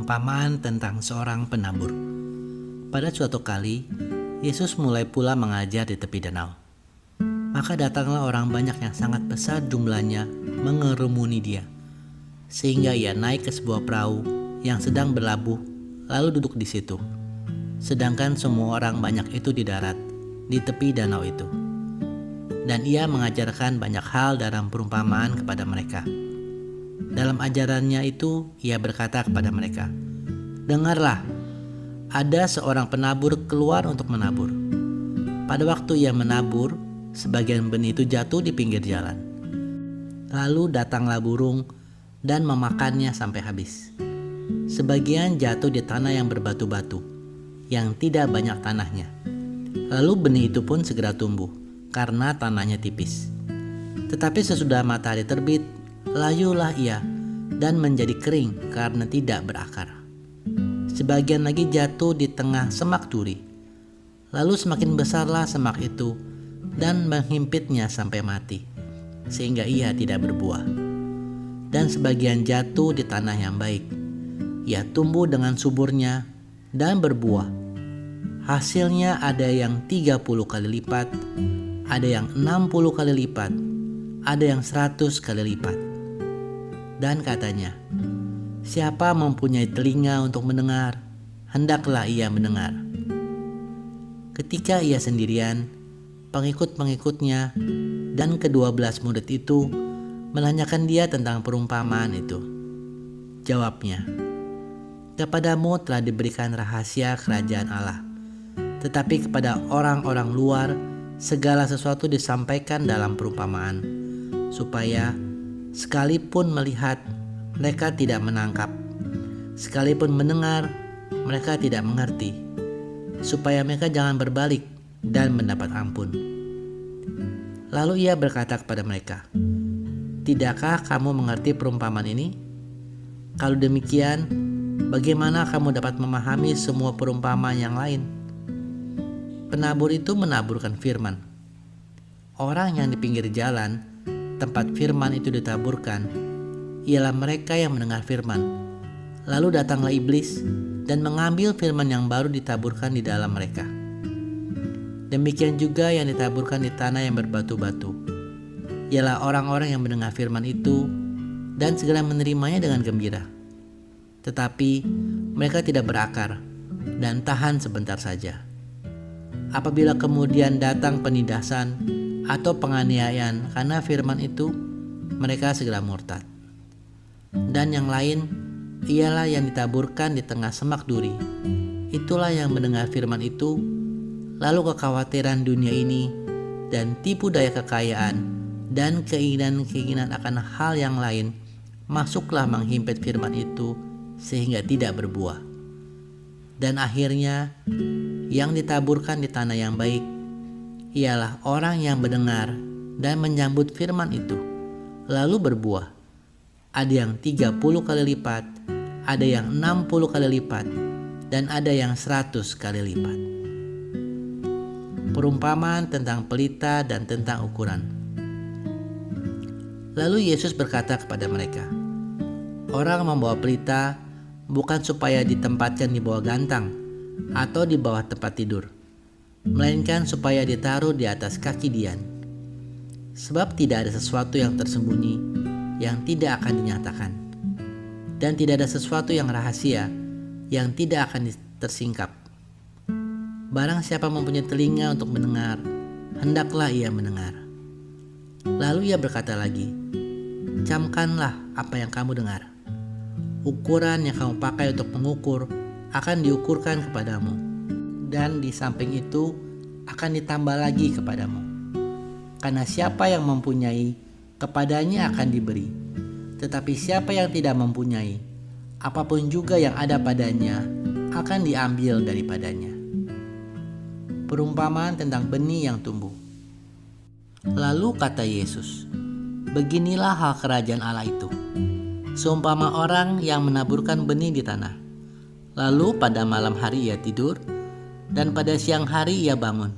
Perumpamaan tentang seorang penabur. Pada suatu kali, Yesus mulai pula mengajar di tepi danau. Maka datanglah orang banyak yang sangat besar jumlahnya mengerumuni dia, sehingga ia naik ke sebuah perahu yang sedang berlabuh, lalu duduk di situ. Sedangkan semua orang banyak itu di darat, di tepi danau itu. Dan ia mengajarkan banyak hal dalam perumpamaan kepada mereka. Dalam ajarannya itu, ia berkata kepada mereka, "Dengarlah, ada seorang penabur keluar untuk menabur. Pada waktu ia menabur, sebagian benih itu jatuh di pinggir jalan. Lalu datanglah burung dan memakannya sampai habis. Sebagian jatuh di tanah yang berbatu-batu, yang tidak banyak tanahnya. Lalu benih itu pun segera tumbuh, karena tanahnya tipis. Tetapi sesudah matahari terbit, layulah ia dan menjadi kering karena tidak berakar. Sebagian lagi jatuh di tengah semak duri. Lalu semakin besarlah semak itu dan menghimpitnya sampai mati, sehingga ia tidak berbuah. Dan sebagian jatuh di tanah yang baik. Ia tumbuh dengan suburnya dan berbuah. Hasilnya ada yang 30 kali lipat, ada yang 60 kali lipat, ada yang 100 kali lipat." Dan katanya, "Siapa mempunyai telinga untuk mendengar, hendaklah ia mendengar." Ketika ia sendirian, pengikut-pengikutnya dan ke-12 murid itu menanyakan dia tentang perumpamaan itu. Jawabnya, "Kepadamu telah diberikan rahasia kerajaan Allah, tetapi kepada orang-orang luar segala sesuatu disampaikan dalam perumpamaan, supaya sekalipun melihat, mereka tidak menangkap. Sekalipun mendengar, mereka tidak mengerti. Supaya mereka jangan berbalik dan mendapat ampun." Lalu ia berkata kepada mereka, "Tidakkah kamu mengerti perumpamaan ini? Kalau demikian, bagaimana kamu dapat memahami semua perumpamaan yang lain?" Penabur itu menaburkan firman. Orang yang di pinggir jalan, tempat firman itu ditaburkan, ialah mereka yang mendengar firman. Lalu datanglah iblis dan mengambil firman yang baru ditaburkan di dalam mereka. Demikian juga yang ditaburkan di tanah yang berbatu-batu, ialah orang-orang yang mendengar firman itu dan segera menerimanya dengan gembira. Tetapi mereka tidak berakar dan tahan sebentar saja. Apabila kemudian datang penindasan atau penganiayaan karena firman itu, mereka segera murtad. Dan yang lain ialah yang ditaburkan di tengah semak duri. Itulah yang mendengar firman itu, lalu kekhawatiran dunia ini dan tipu daya kekayaan dan keinginan-keinginan akan hal yang lain masuklah menghimpit firman itu sehingga tidak berbuah. Dan akhirnya yang ditaburkan di tanah yang baik ialah orang yang mendengar dan menyambut firman itu, lalu berbuah. Ada yang 30 kali lipat, ada yang 60 kali lipat, dan ada yang 100 kali lipat. Perumpamaan tentang pelita dan tentang ukuran. Lalu Yesus berkata kepada mereka, "Orang membawa pelita bukan supaya ditempatkan di bawah gantang atau di bawah tempat tidur, melainkan supaya ditaruh di atas kaki Dian. Sebab tidak ada sesuatu yang tersembunyi yang tidak akan dinyatakan, dan tidak ada sesuatu yang rahasia yang tidak akan tersingkap. Barang siapa mempunyai telinga untuk mendengar, hendaklah ia mendengar." Lalu ia berkata lagi, "Camkanlah apa yang kamu dengar. Ukuran yang kamu pakai untuk mengukur akan diukurkan kepadamu, dan di samping itu akan ditambah lagi kepadamu. Karena siapa yang mempunyai, kepadanya akan diberi. Tetapi siapa yang tidak mempunyai, apapun juga yang ada padanya akan diambil daripadanya." Perumpamaan tentang benih yang tumbuh. Lalu kata Yesus, "Beginilah hal kerajaan Allah itu. Seumpama orang yang menaburkan benih di tanah. Lalu pada malam hari ia tidur, dan pada siang hari ia bangun.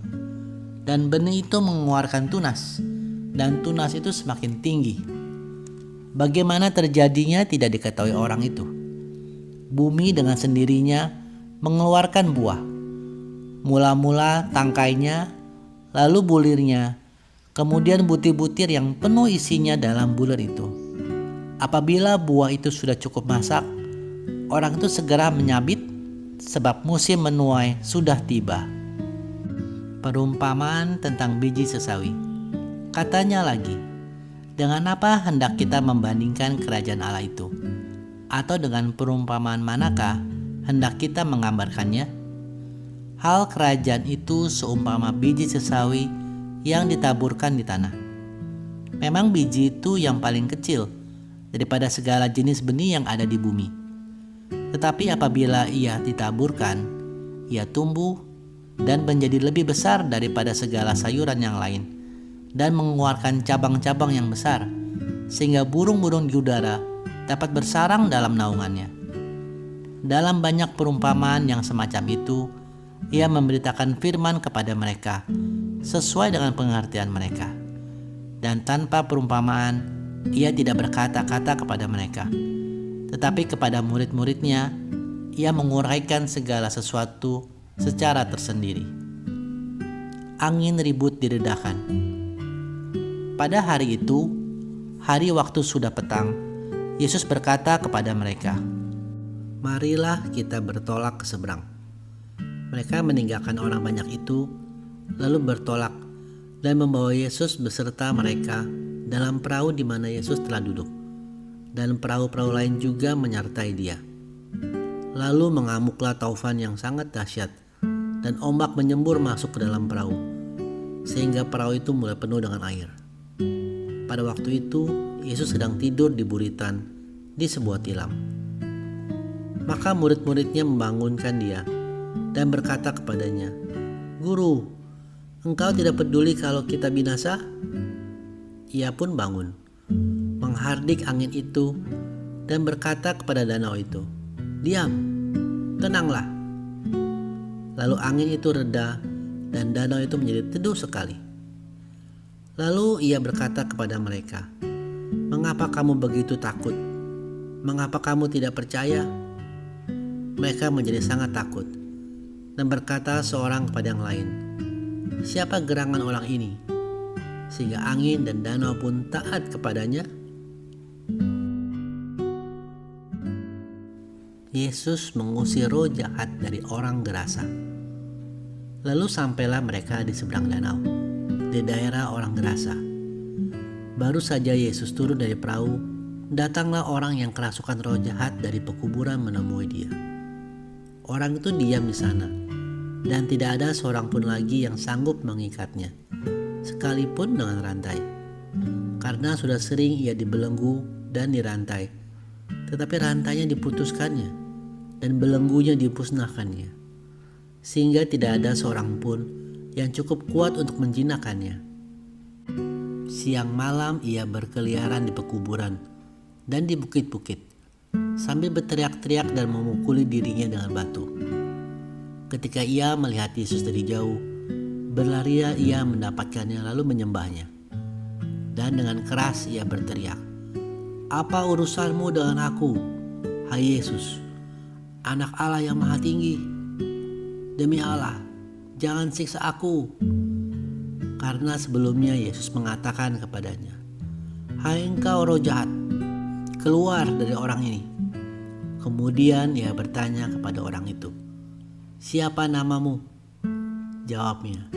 Dan benih itu mengeluarkan tunas, dan tunas itu semakin tinggi. Bagaimana terjadinya tidak diketahui orang itu. Bumi dengan sendirinya mengeluarkan buah. Mula-mula tangkainya, lalu bulirnya, kemudian butir-butir yang penuh isinya dalam bulir itu. Apabila buah itu sudah cukup masak, orang itu segera menyabit sebab musim menuai sudah tiba. Perumpamaan tentang biji sesawi. Katanya lagi, dengan apa hendak kita membandingkan kerajaan Allah itu? Atau dengan perumpamaan manakah hendak kita menggambarkannya? Hal kerajaan itu seumpama biji sesawi yang ditaburkan di tanah. Memang biji itu yang paling kecil daripada segala jenis benih yang ada di bumi. Tetapi apabila ia ditaburkan, ia tumbuh dan menjadi lebih besar daripada segala sayuran yang lain dan mengeluarkan cabang-cabang yang besar, sehingga burung-burung di udara dapat bersarang dalam naungannya. Dalam banyak perumpamaan yang semacam itu, ia memberitakan firman kepada mereka sesuai dengan pengertian mereka. Dan tanpa perumpamaan, ia tidak berkata-kata kepada mereka. Tetapi kepada murid-muridnya, ia menguraikan segala sesuatu secara tersendiri. Angin ribut diredakan. Pada hari itu, hari waktu sudah petang, Yesus berkata kepada mereka, "Marilah kita bertolak ke seberang." Mereka meninggalkan orang banyak itu, lalu bertolak dan membawa Yesus beserta mereka dalam perahu di mana Yesus telah duduk, dan perahu-perahu lain juga menyertai dia. Lalu mengamuklah taufan yang sangat dahsyat, dan ombak menyembur masuk ke dalam perahu, sehingga perahu itu mulai penuh dengan air. Pada waktu itu, Yesus sedang tidur di buritan di sebuah tilam. Maka murid-muridnya membangunkan dia dan berkata kepadanya, "Guru, engkau tidak peduli kalau kita binasa?" Ia pun bangun, menghardik angin itu dan berkata kepada danau itu, "Diam, tenanglah." Lalu angin itu reda dan danau itu menjadi teduh sekali. Lalu ia berkata kepada mereka, "Mengapa kamu begitu takut? Mengapa kamu tidak percaya?" Mereka menjadi sangat takut dan berkata seorang kepada yang lain, "Siapa gerangan orang ini, sehingga angin dan danau pun taat kepadanya?" Yesus mengusir roh jahat dari orang gerasa. Lalu sampailah mereka di seberang danau, di daerah orang gerasa. Baru saja Yesus turun dari perahu, datanglah orang yang kerasukan roh jahat dari pekuburan menemui dia. Orang itu diam di sana, dan tidak ada seorang pun lagi yang sanggup mengikatnya, sekalipun dengan rantai. Karena sudah sering ia dibelenggu dan dirantai, tetapi rantainya diputuskannya, dan belenggunya dimusnahkannya, sehingga tidak ada seorang pun yang cukup kuat untuk menjinakkannya. Siang malam ia berkeliaran di pekuburan dan di bukit-bukit, sambil berteriak-teriak dan memukuli dirinya dengan batu. Ketika ia melihat Yesus dari jauh, berlarilah ia mendapatkannya lalu menyembahnya. Dan dengan keras ia berteriak, "Apa urusanmu dengan aku, hai Yesus, Anak Allah yang Maha Tinggi? Demi Allah, jangan siksa aku." Karena sebelumnya Yesus mengatakan kepadanya, "Hai engkau roh jahat, keluar dari orang ini." Kemudian ia bertanya kepada orang itu, "Siapa namamu?" Jawabnya,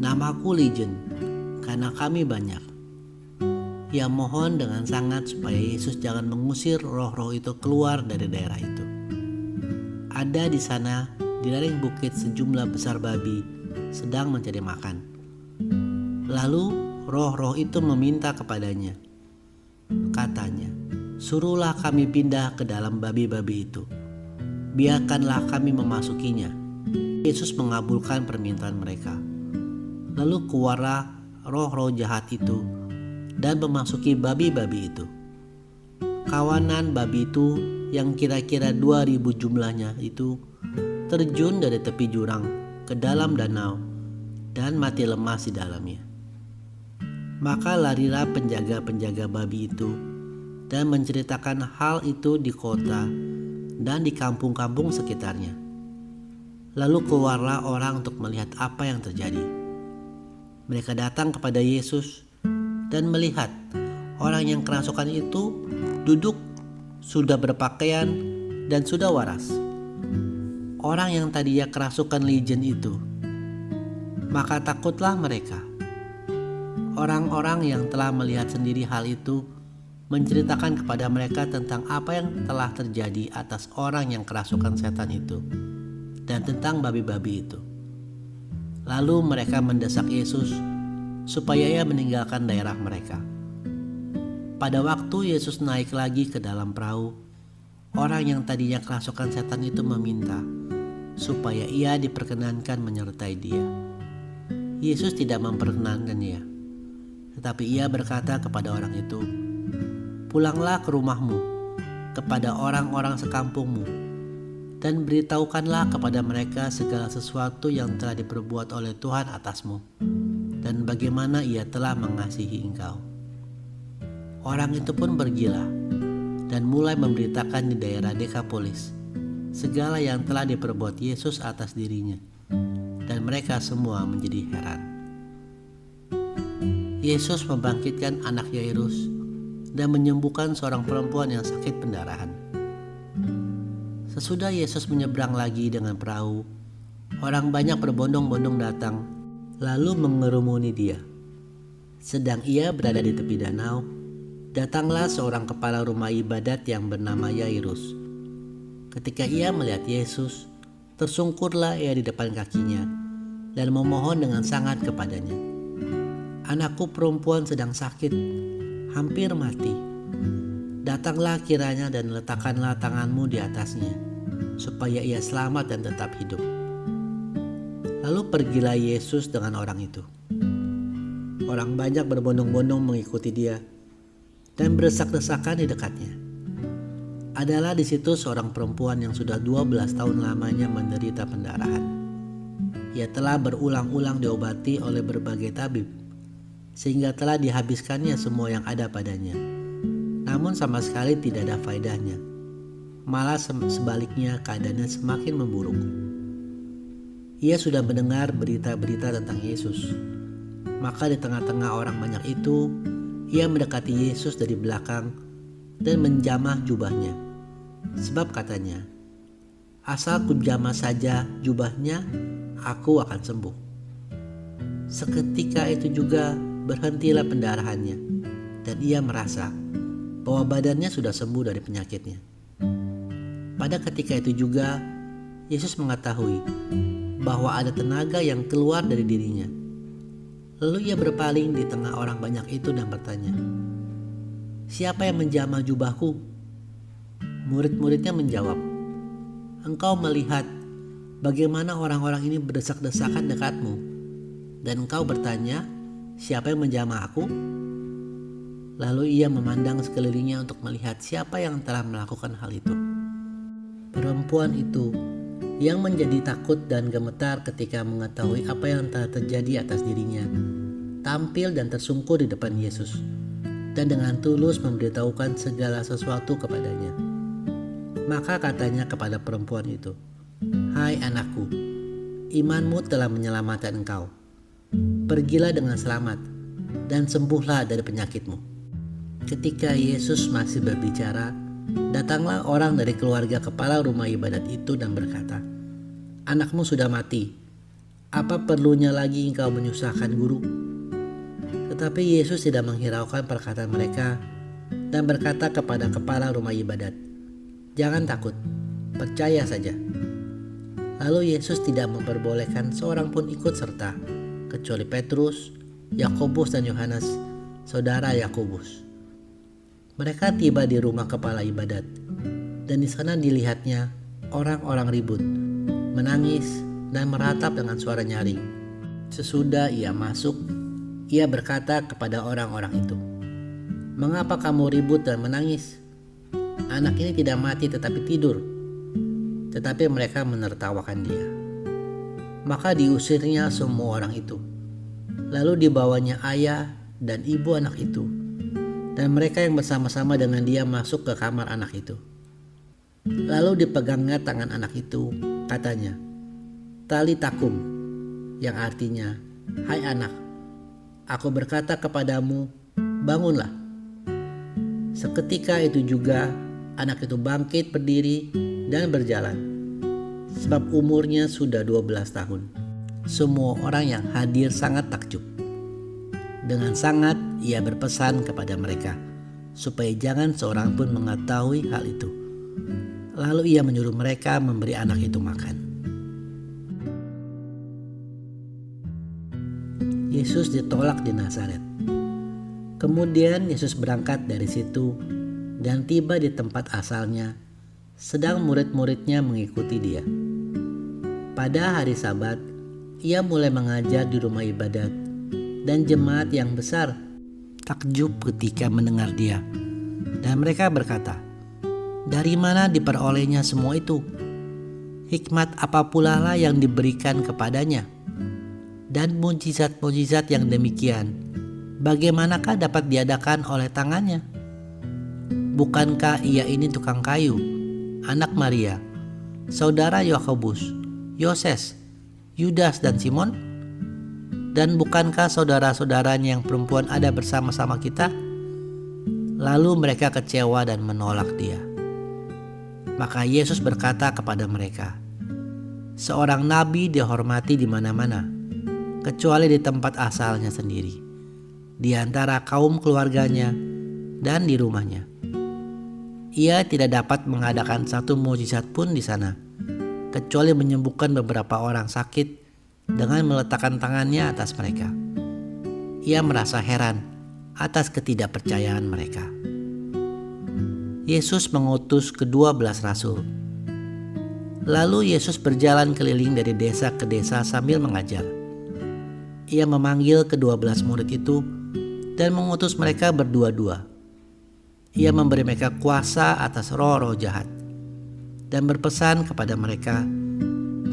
"Namaku Legion, karena kami banyak." Ia mohon dengan sangat supaya Yesus jangan mengusir roh-roh itu keluar dari daerah itu. Ada di sana di lereng bukit sejumlah besar babi sedang mencari makan. Lalu roh-roh itu meminta kepadanya. Katanya, "Suruhlah kami pindah ke dalam babi-babi itu. Biarkanlah kami memasukinya." Yesus mengabulkan permintaan mereka. Lalu keluarlah roh-roh jahat itu dan memasuki babi-babi itu. Kawanan babi itu yang kira-kira 2.000 jumlahnya itu terjun dari tepi jurang ke dalam danau dan mati lemas di dalamnya. Maka larilah penjaga-penjaga babi itu dan menceritakan hal itu di kota dan di kampung-kampung sekitarnya. Lalu keluarlah orang untuk melihat apa yang terjadi. Mereka datang kepada Yesus dan melihat orang yang kerasukan itu duduk, sudah berpakaian, dan sudah waras. Orang yang tadinya kerasukan legion itu. Maka takutlah mereka. Orang-orang yang telah melihat sendiri hal itu menceritakan kepada mereka tentang apa yang telah terjadi atas orang yang kerasukan setan itu dan tentang babi-babi itu. Lalu mereka mendesak Yesus supaya ia meninggalkan daerah mereka. Pada waktu Yesus naik lagi ke dalam perahu, orang yang tadinya kerasukan setan itu meminta supaya ia diperkenankan menyertai dia. Yesus tidak memperkenankannya, tetapi ia berkata kepada orang itu, "Pulanglah ke rumahmu, kepada orang-orang sekampungmu, dan beritahukanlah kepada mereka segala sesuatu yang telah diperbuat oleh Tuhan atasmu, dan bagaimana ia telah mengasihi engkau." Orang itu pun pergilah dan mulai memberitakan di daerah Dekapolis segala yang telah diperbuat Yesus atas dirinya, dan mereka semua menjadi heran. Yesus membangkitkan anak Yairus dan menyembuhkan seorang perempuan yang sakit pendarahan. Sesudah Yesus menyeberang lagi dengan perahu, orang banyak berbondong-bondong datang lalu mengerumuni dia. Sedang ia berada di tepi danau, datanglah seorang kepala rumah ibadat yang bernama Yairus. Ketika ia melihat Yesus, tersungkurlah ia di depan kakinya dan memohon dengan sangat kepadanya, "Anakku perempuan sedang sakit, hampir mati. Datanglah kiranya dan letakkanlah tanganmu di atasnya, supaya ia selamat dan tetap hidup." Lalu pergilah Yesus dengan orang itu. Orang banyak berbondong-bondong mengikuti dia dan berdesak-desakan di dekatnya. Adalah di situ seorang perempuan yang sudah 12 tahun lamanya menderita pendarahan. Ia telah berulang-ulang diobati oleh berbagai tabib, sehingga telah dihabiskannya semua yang ada padanya. Namun sama sekali tidak ada faedahnya. Malah sebaliknya keadaannya semakin memburuk. Ia sudah mendengar berita-berita tentang Yesus. Maka di tengah-tengah orang banyak itu, ia mendekati Yesus dari belakang dan menjamah jubahnya. Sebab katanya, "Asal kujamah saja jubahnya, aku akan sembuh." Seketika itu juga berhentilah pendarahannya, dan ia merasa bahwa badannya sudah sembuh dari penyakitnya. Pada ketika itu juga, Yesus mengetahui bahwa ada tenaga yang keluar dari dirinya. Lalu ia berpaling di tengah orang banyak itu dan bertanya, "Siapa yang menjamah jubahku?" Murid-muridnya menjawab, "Engkau melihat bagaimana orang-orang ini berdesak-desakan dekatmu, dan engkau bertanya, siapa yang menjamah aku?" Lalu ia memandang sekelilingnya untuk melihat siapa yang telah melakukan hal itu. Perempuan itu yang menjadi takut dan gemetar ketika mengetahui apa yang telah terjadi atas dirinya, tampil dan tersungkur di depan Yesus, dan dengan tulus memberitahukan segala sesuatu kepadanya. Maka katanya kepada perempuan itu, "Hai anakku, imanmu telah menyelamatkan engkau. Pergilah dengan selamat dan sembuhlah dari penyakitmu." Ketika Yesus masih berbicara, datanglah orang dari keluarga kepala rumah ibadat itu dan berkata, "Anakmu sudah mati. Apa perlunya lagi engkau menyusahkan guru?" Tetapi Yesus tidak menghiraukan perkataan mereka dan berkata kepada kepala rumah ibadat, "Jangan takut, percaya saja." Lalu Yesus tidak memperbolehkan seorang pun ikut serta, kecuali Petrus, Yakobus dan Yohanes, saudara Yakobus. Mereka tiba di rumah kepala ibadat, dan di sana dilihatnya orang-orang ribut, menangis, dan meratap dengan suara nyaring. Sesudah ia masuk, ia berkata kepada orang-orang itu, "Mengapa kamu ribut dan menangis? Anak ini tidak mati tetapi tidur." Tetapi mereka menertawakan dia. Maka diusirnya semua orang itu. Lalu dibawanya ayah dan ibu anak itu, dan mereka yang bersama-sama dengan dia masuk ke kamar anak itu. Lalu dipegangnya tangan anak itu, katanya, "Tali takum," yang artinya, "Hai anak, aku berkata kepadamu, bangunlah." Seketika itu juga anak itu bangkit berdiri dan berjalan, sebab umurnya sudah 12 tahun. Semua orang yang hadir sangat takjub. Dengan sangat ia berpesan kepada mereka supaya jangan seorang pun mengetahui hal itu. Lalu ia menyuruh mereka memberi anak itu makan. Yesus ditolak di Nazaret. Kemudian Yesus berangkat dari situ dan tiba di tempat asalnya, sedang murid-muridnya mengikuti dia. Pada hari Sabat, ia mulai mengajar di rumah ibadat, dan jemaat yang besar takjub ketika mendengar dia. Dan mereka berkata, "Dari mana diperolehnya semua itu? Hikmat apa pula lah yang diberikan kepadanya? Dan mujizat-mujizat yang demikian, bagaimanakah dapat diadakan oleh tangannya? Bukankah ia ini tukang kayu, anak Maria, saudara Yakobus, Yoses, Yudas dan Simon? Dan bukankah saudara-saudaranya yang perempuan ada bersama-sama kita?" Lalu mereka kecewa dan menolak dia. Maka Yesus berkata kepada mereka, "Seorang nabi dihormati di mana-mana, kecuali di tempat asalnya sendiri, di antara kaum keluarganya dan di rumahnya. Ia tidak dapat mengadakan satu mukjizat pun di sana, kecuali menyembuhkan beberapa orang sakit dengan meletakkan tangannya atas mereka." Ia merasa heran atas ketidakpercayaan mereka. Yesus mengutus ke-12 rasul. Lalu Yesus berjalan keliling dari desa ke desa sambil mengajar. Ia memanggil ke-12 murid itu dan mengutus mereka berdua-dua. Ia memberi mereka kuasa atas roh-roh jahat dan berpesan kepada mereka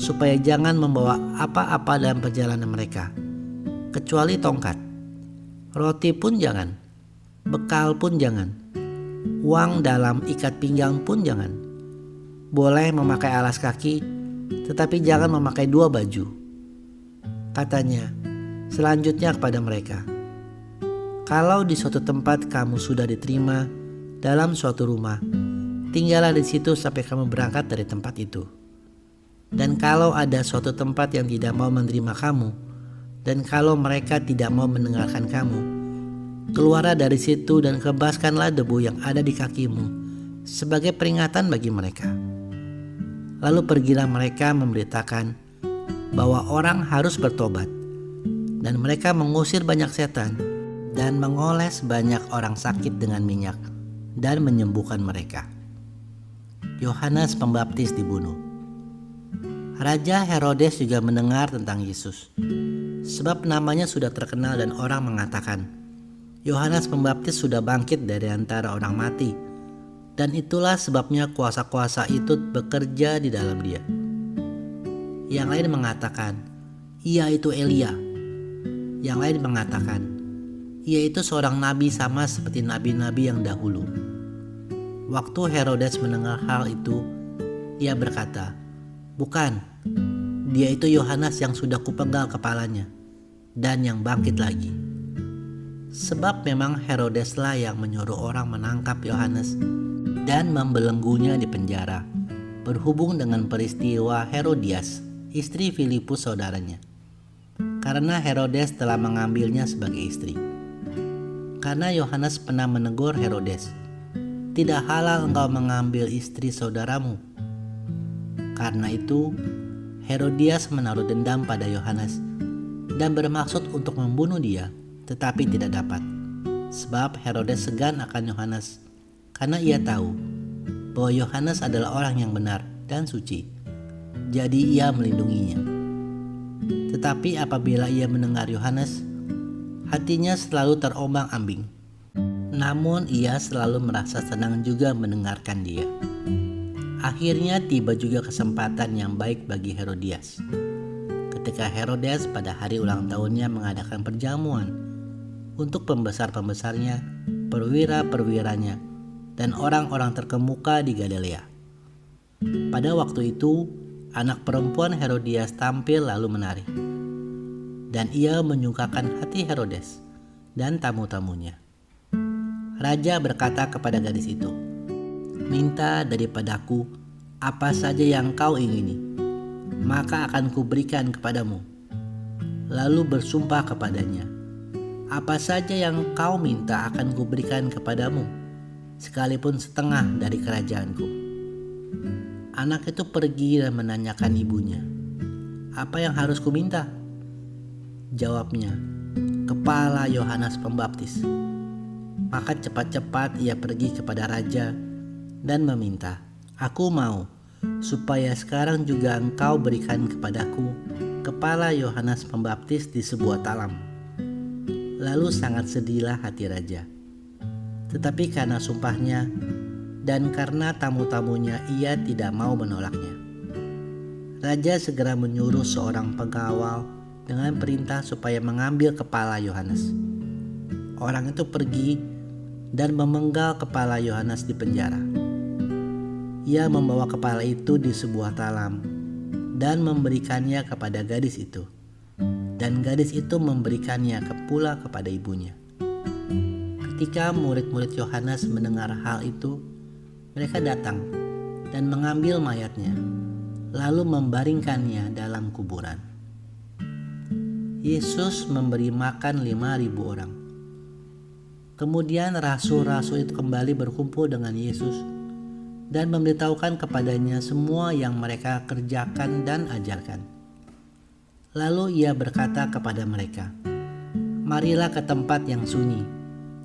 supaya jangan membawa apa-apa dalam perjalanan mereka, kecuali tongkat. Roti pun jangan, bekal pun jangan, uang dalam ikat pinggang pun jangan. Boleh memakai alas kaki, tetapi jangan memakai 2 baju. Katanya selanjutnya kepada mereka, "Kalau di suatu tempat kamu sudah diterima dalam suatu rumah, tinggallah di situ sampai kamu berangkat dari tempat itu. Dan kalau ada suatu tempat yang tidak mau menerima kamu, dan kalau mereka tidak mau mendengarkan kamu, keluarlah dari situ dan kebaskanlah debu yang ada di kakimu sebagai peringatan bagi mereka." Lalu pergilah mereka memberitakan bahwa orang harus bertobat, dan mereka mengusir banyak setan dan mengoles banyak orang sakit dengan minyak dan menyembuhkan mereka. Yohanes Pembaptis dibunuh. Raja Herodes juga mendengar tentang Yesus, sebab namanya sudah terkenal dan orang mengatakan, "Yohanes Pembaptis sudah bangkit dari antara orang mati, dan itulah sebabnya kuasa-kuasa itu bekerja di dalam dia." Yang lain mengatakan, "Ia itu Elia." Yang lain mengatakan, "Ia itu seorang nabi sama seperti nabi-nabi yang dahulu." Waktu Herodes mendengar hal itu, ia berkata, "Bukan, dia itu Yohanes yang sudah kupenggal kepalanya dan yang bangkit lagi." Sebab memang Herodeslah yang menyuruh orang menangkap Yohanes dan membelenggunya di penjara, berhubung dengan peristiwa Herodias, istri Filipus saudaranya, karena Herodes telah mengambilnya sebagai istri. Karena Yohanes pernah menegur Herodes, "Tidak halal engkau mengambil istri saudaramu." Karena itu Herodias menaruh dendam pada Yohanes dan bermaksud untuk membunuh dia, tetapi tidak dapat, sebab Herodes segan akan Yohanes karena ia tahu bahwa Yohanes adalah orang yang benar dan suci. Jadi ia melindunginya. Tetapi apabila ia mendengar Yohanes, hatinya selalu terombang-ambing. Namun ia selalu merasa senang juga mendengarkan dia. Akhirnya tiba juga kesempatan yang baik bagi Herodias. Ketika Herodes pada hari ulang tahunnya mengadakan perjamuan untuk pembesar-pembesarnya, perwira-perwiranya, dan orang-orang terkemuka di Galilea. Pada waktu itu, anak perempuan Herodias tampil lalu menari. Dan ia menyukakan hati Herodes dan tamu-tamunya. Raja berkata kepada gadis itu, "Minta daripadaku apa saja yang kau ingini, maka akan kuberikan kepadamu." Lalu bersumpah kepadanya, "Apa saja yang kau minta akan kuberikan kepadamu, sekalipun setengah dari kerajaanku." Anak itu pergi dan menanyakan ibunya, "Apa yang harus kuminta?" Jawabnya, "Kepala Yohanes Pembaptis." Maka cepat-cepat ia pergi kepada raja dan meminta, "Aku mau supaya sekarang juga engkau berikan kepadaku kepala Yohanes Pembaptis di sebuah talam." Lalu sangat sedihlah hati raja. Tetapi karena sumpahnya dan karena tamu-tamunya, ia tidak mau menolaknya. Raja segera menyuruh seorang pengawal dengan perintah supaya mengambil kepala Yohanes. Orang itu pergi dan memenggal kepala Yohanes di penjara. Ia membawa kepala itu di sebuah talam dan memberikannya kepada gadis itu. Dan gadis itu memberikannya pula kepada ibunya. Ketika murid-murid Yohanes mendengar hal itu, mereka datang dan mengambil mayatnya, lalu membaringkannya dalam kuburan. Yesus memberi makan 5.000 orang. Kemudian rasul-rasul itu kembali berkumpul dengan Yesus dan memberitahukan kepadanya semua yang mereka kerjakan dan ajarkan. Lalu ia berkata kepada mereka, "Marilah ke tempat yang sunyi,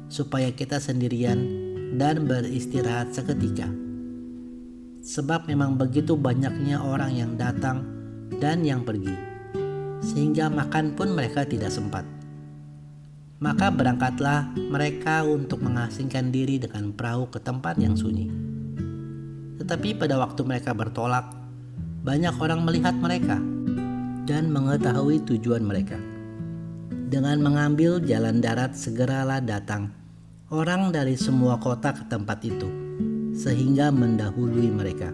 supaya kita sendirian dan beristirahat seketika. Sebab memang begitu banyaknya orang yang datang dan yang pergi, sehingga makan pun mereka tidak sempat." Maka berangkatlah mereka untuk mengasingkan diri dengan perahu ke tempat yang sunyi. Tetapi pada waktu mereka bertolak, banyak orang melihat mereka dan mengetahui tujuan mereka. Dengan mengambil jalan darat segeralah datang orang dari semua kota ke tempat itu, sehingga mendahului mereka.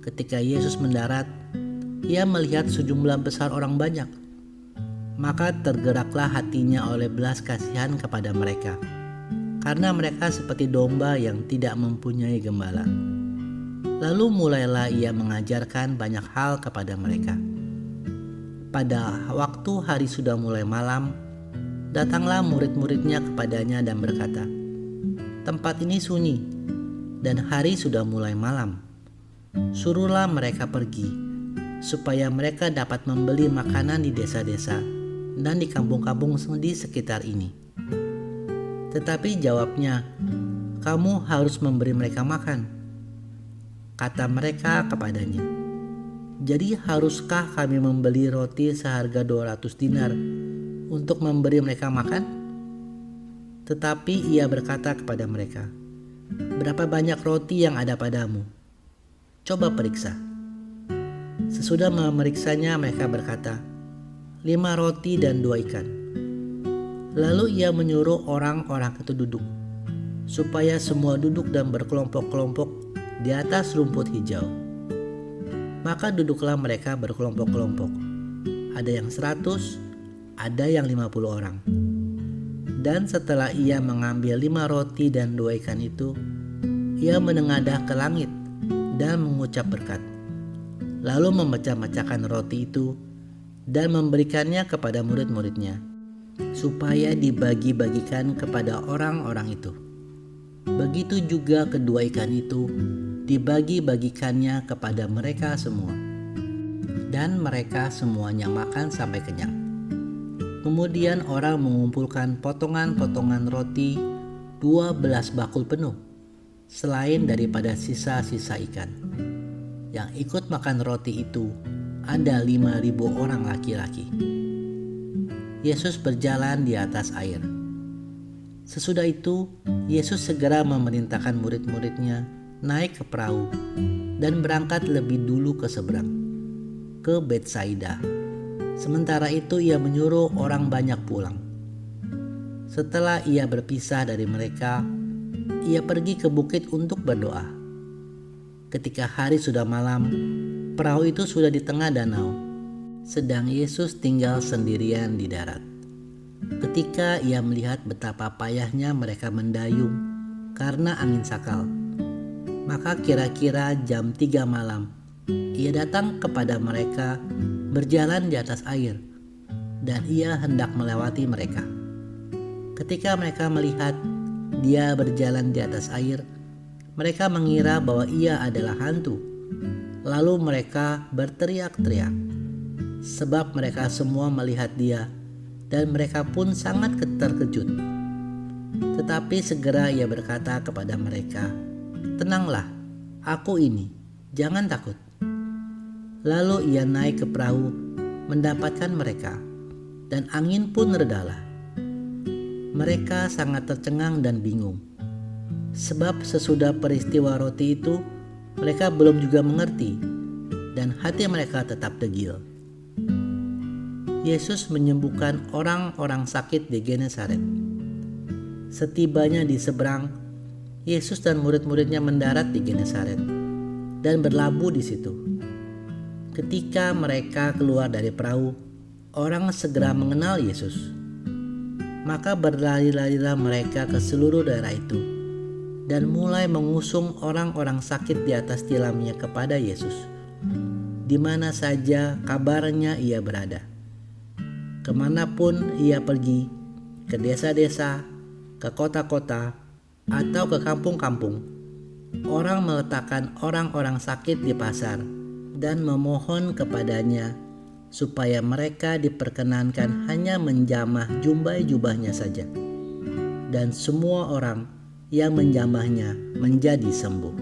Ketika Yesus mendarat, ia melihat sejumlah besar orang banyak. Maka tergeraklah hatinya oleh belas kasihan kepada mereka, karena mereka seperti domba yang tidak mempunyai gembala. Lalu mulailah ia mengajarkan banyak hal kepada mereka. Pada waktu hari sudah mulai malam, datanglah murid-muridnya kepadanya dan berkata, "Tempat ini sunyi, dan hari sudah mulai malam. Suruhlah mereka pergi, supaya mereka dapat membeli makanan di desa-desa dan di kampung-kampung di sekitar ini." Tetapi jawabnya, "Kamu harus memberi mereka makan." Kata mereka kepadanya, "Jadi haruskah kami membeli roti seharga 200 dinar untuk memberi mereka makan?" Tetapi ia berkata kepada mereka, "Berapa banyak roti yang ada padamu? Coba periksa." Sesudah memeriksanya, mereka berkata, 5 roti dan 2 ikan. Lalu ia menyuruh orang-orang itu duduk, supaya semua duduk dan berkelompok-kelompok di atas rumput hijau. Maka duduklah mereka berkelompok-kelompok. Ada yang 100, ada yang 50 orang. Dan setelah ia mengambil 5 roti dan 2 ikan itu, ia menengadah ke langit dan mengucap berkat. Lalu memecah-mecahkan roti itu dan memberikannya kepada murid-muridnya, supaya dibagi-bagikan kepada orang-orang itu. Begitu juga kedua ikan itu dibagi-bagikannya kepada mereka semua. Dan mereka semuanya makan sampai kenyang. Kemudian orang mengumpulkan potongan-potongan roti 12 bakul penuh, selain daripada sisa-sisa ikan. Yang ikut makan roti itu ada 5.000 orang laki-laki. Yesus berjalan di atas air. Sesudah itu, Yesus segera memerintahkan murid-muridnya naik ke perahu dan berangkat lebih dulu ke seberang, ke Betsaida. Sementara itu ia menyuruh orang banyak pulang. Setelah ia berpisah dari mereka, ia pergi ke bukit untuk berdoa. Ketika hari sudah malam, perahu itu sudah di tengah danau, sedang Yesus tinggal sendirian di darat. Ketika ia melihat betapa payahnya mereka mendayung karena angin sakal, maka kira-kira jam 3 malam, ia datang kepada mereka berjalan di atas air, dan ia hendak melewati mereka. Ketika mereka melihat dia berjalan di atas air, mereka mengira bahwa ia adalah hantu. Lalu mereka berteriak-teriak, sebab mereka semua melihat dia, dan mereka pun sangat terkejut. Tetapi segera ia berkata kepada mereka, "Tenanglah, aku ini, jangan takut." Lalu ia naik ke perahu, mendapatkan mereka, dan angin pun redalah. Mereka sangat tercengang dan bingung, sebab sesudah peristiwa roti itu, mereka belum juga mengerti, dan hati mereka tetap degil. Yesus menyembuhkan orang-orang sakit di Genesaret. Setibanya di seberang, Yesus dan murid-muridnya mendarat di Genesaret dan berlabuh di situ. Ketika mereka keluar dari perahu, orang segera mengenal Yesus. Maka berlari-larilah mereka ke seluruh daerah itu dan mulai mengusung orang-orang sakit di atas tilamnya kepada Yesus, di mana saja kabarnya ia berada. Kemanapun ia pergi, ke desa-desa, ke kota-kota, atau ke kampung-kampung, orang meletakkan orang-orang sakit di pasar dan memohon kepadanya supaya mereka diperkenankan hanya menjamah jubah-jubahnya saja. Dan semua orang yang menjamahnya menjadi sembuh.